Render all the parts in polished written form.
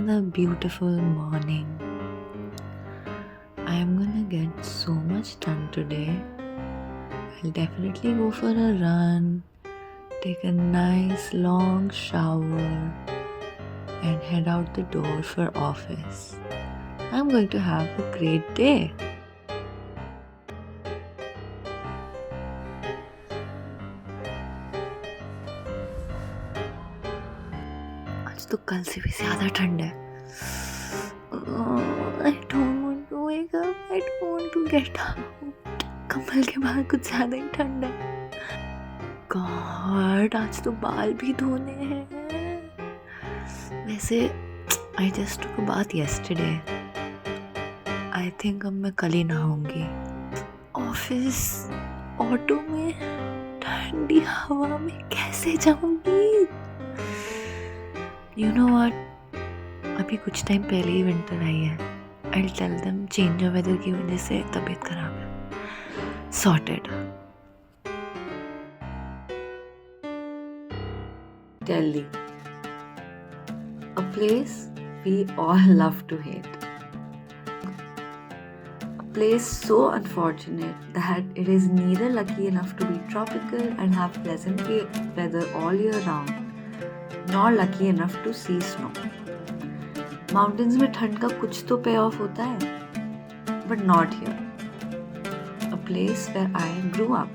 another beautiful morning. I am gonna get so much done today. I'll definitely go for a run, take a nice long shower, and head out the door for office. I'm going to have a great day. आज तो कल से भी ज़्यादा ठंड है. I don't want to wake up. I don't want to get out. कम्बल के बाहर कुछ ज़्यादा ही ठंड है. God, आज तो बाल भी धोने हैं. वैसे I just took a bath yesterday. I think अब मैं कल ही नहाऊंगी. ऑफिस ऑटो में ठंडी हवा में कैसे जाऊंगी? You know what? अभी कुछ टाइम पहले ही विंटर आई है. I'll tell them change of weather की वजह से तबीयत खराब है. Sorted. Delhi, a place we all love to hate. A place so unfortunate that it is neither lucky enough to be tropical and have pleasant weather all year round, nor lucky enough to see snow. Mountains में ठंड का कुछ तो pay off होता है, but not here. A place where I grew up.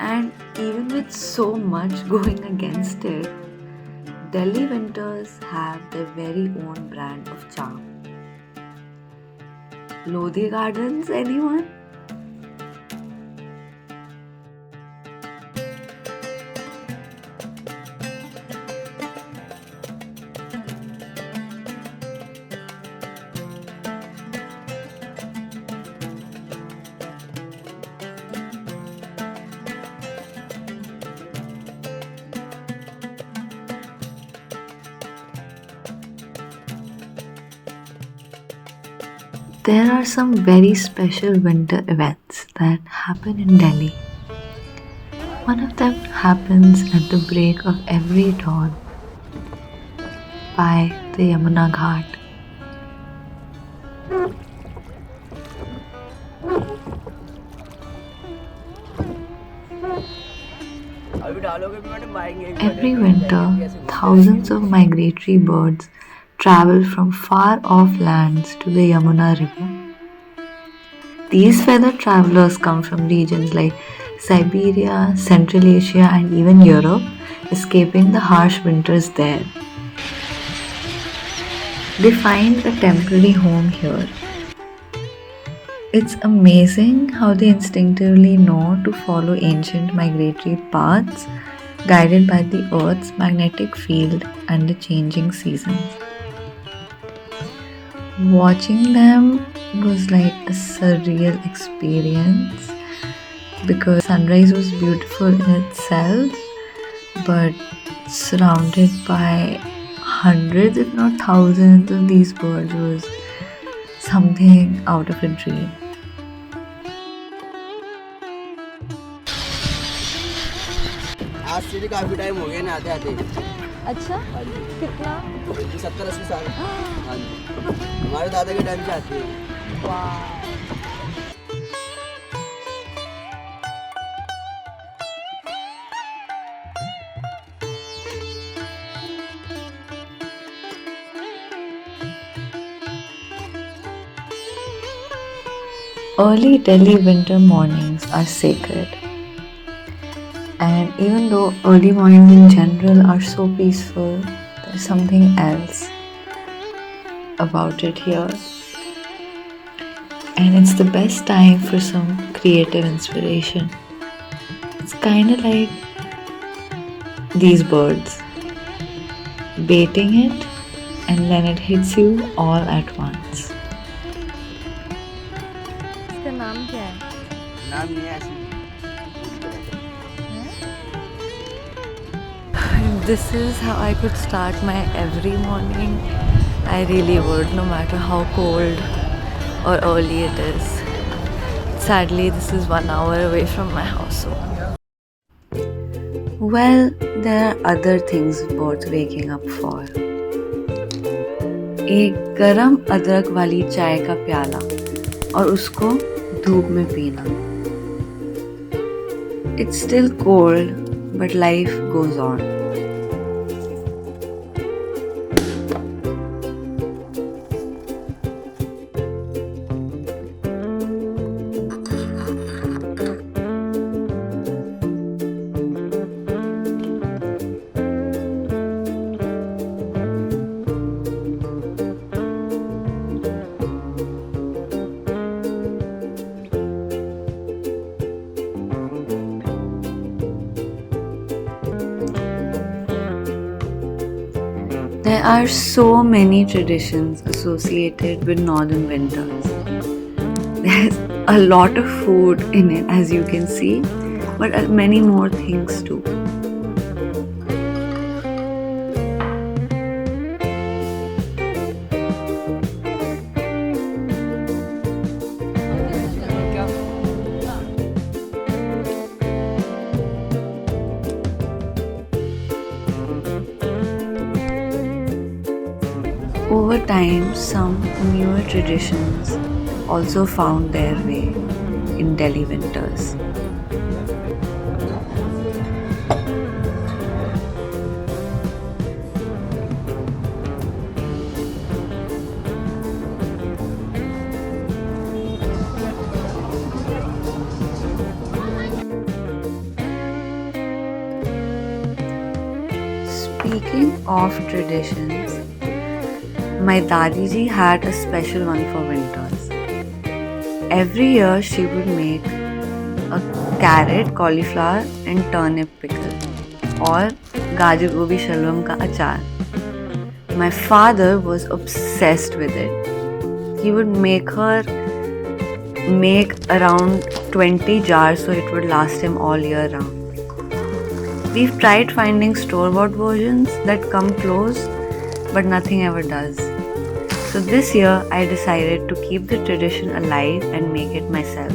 And even with so much going against it, Delhi winters have their very own brand of charm. Lodhi Gardens, anyone? There are some very special winter events that happen in Delhi. One of them happens at the break of every dawn by the Yamuna Ghat. Every winter, thousands of migratory birds travel from far off lands to the Yamuna river. These feathered travelers come from regions like Siberia, Central Asia, and even Europe, escaping the harsh winters there. They find a temporary home here. It's amazing how they instinctively know to follow ancient migratory paths guided by the Earth's magnetic field and the changing seasons. Watching them was like a surreal experience because sunrise was beautiful in itself, but surrounded by hundreds if not thousands of these birds was something out of a dream. आज से काफी time हो गया ना आते आते. अच्छा, कितना? 70-80 साल. हाँ जी, हमारे दादा के टाइम से आती है. Early Delhi winter mornings are sacred. And even though early mornings in general are so peaceful, there's something else about it here. And it's the best time for some creative inspiration. It's kind of like these birds, baiting it and then it hits you all at once. इसका नाम क्या है? नाम नहीं है ऐसी. This is how I could start my every morning. I really would, no matter how cold or early it is. Sadly, this is 1 hour away from my house. Well, there are other things worth waking up for. एक गरम अदरक वाली चाय का प्याला और उसको धूप में पीना. It's still cold, but life goes on. There are so many traditions associated with northern winters. There's a lot of food in it, as you can see, but many more things too. Over time, some newer traditions also found their way in Delhi winters. Speaking of traditions, my Dadi ji had a special one for winters. Every year she would make a carrot, cauliflower and turnip pickle or gajar gobi shalwam ka achar. My father was obsessed with it. He would make around 20 jars so it would last him all year round. We've tried finding store-bought versions that come close, but nothing ever does. So this year I decided to keep the tradition alive and make it myself.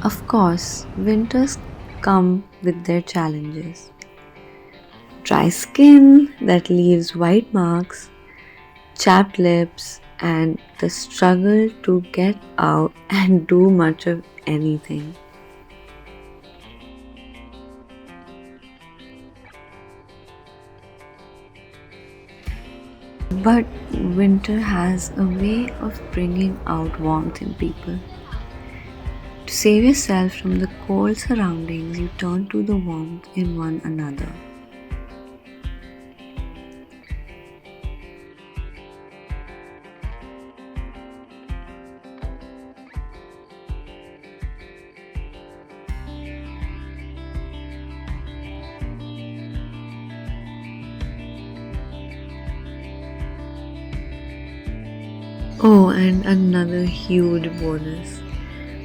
Of course, winters come with their challenges. Dry skin that leaves white marks, chapped lips, and the struggle to get out and do much of anything. But winter has a way of bringing out warmth in people. To save yourself from the cold surroundings, you turn to the warmth in one another. Oh, and another huge bonus.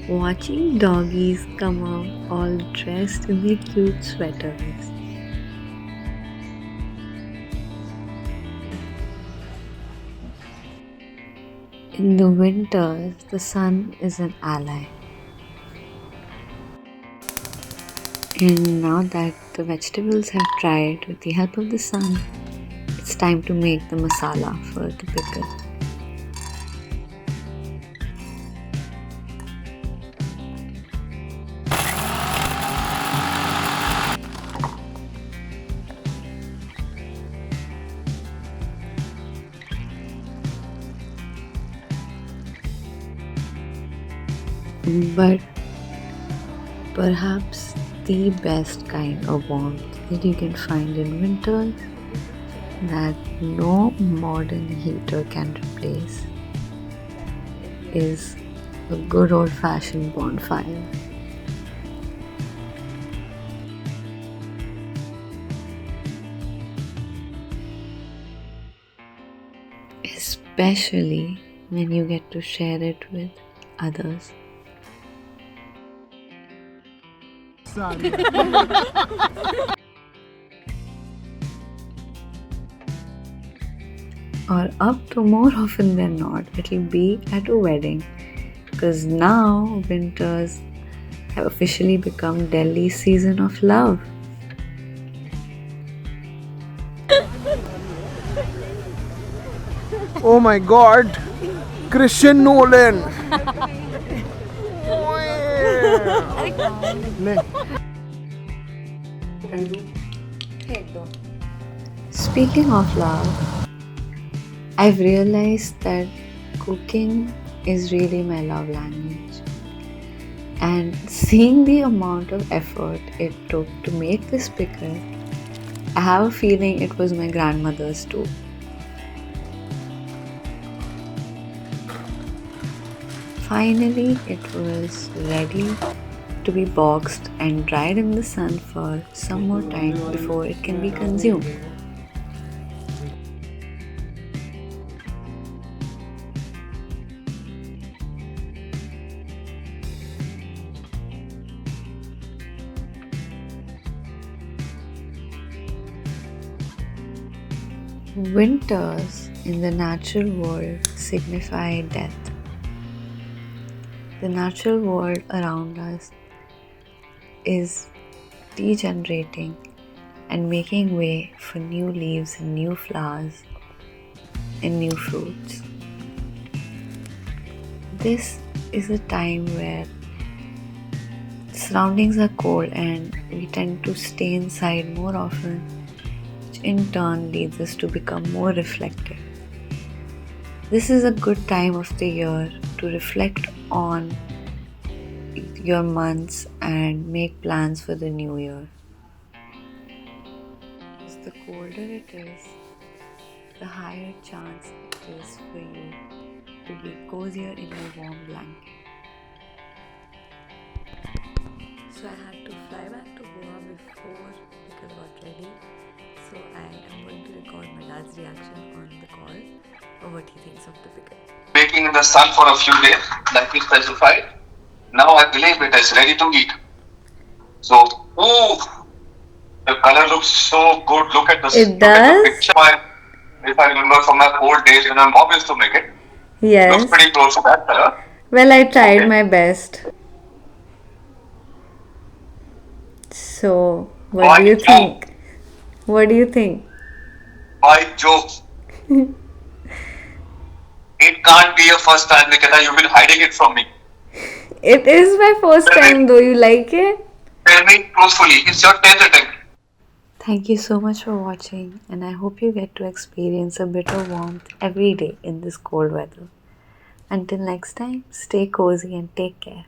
Watching doggies come out all dressed in their cute sweaters. In the winters, the sun is an ally. And now that the vegetables have dried with the help of the sun, it's time to make the masala for the pickle. But perhaps the best kind of warmth that you can find in winter that no modern heater can replace is a good old-fashioned bonfire. especially when you get to share it with others. Or up to more often than not, it'll be at a wedding. Because now winters have officially become Delhi's season of love. Oh my god! Christian Nolan! ले Speaking of love, I've realized that cooking is really my love language. And seeing the amount of effort it took to make this pickle, I have a feeling it was my grandmother's too. Finally, it was ready to be boxed and dried in the sun for some more time before it can be consumed. Winters in the natural world signify death. The natural world around us is degenerating and making way for new leaves and new flowers and new fruits. This is a time where surroundings are cold and we tend to stay inside more often, which in turn leads us to become more reflective. This is a good time of the year to reflect on your months and make plans for the new year. As the colder it is, the higher chance it is for you to be cozier in your warm blanket. So I had to fly back to Goa before Pickle got ready. So I am going to record my dad's reaction on the call or what he thinks of the pickle. Baking in the sun for a few days, like we specified. Now I believe it is ready to eat. So, ooh, the color looks so good. Look at this. It Look at does? the picture. If I remember from my old days when my mom used to make it, Yes. looks pretty close to that color. Well, I tried Okay. my best. So, what do you think? What do you think? By Joe. It can't be your first time, Nikita. You've been hiding it from me. It is my first time though. You like it? Tell me truthfully, it's your 10th attempt. Thank you so much for watching, and I hope you get to experience a bit of warmth every day in this cold weather. Until next time, stay cozy and take care.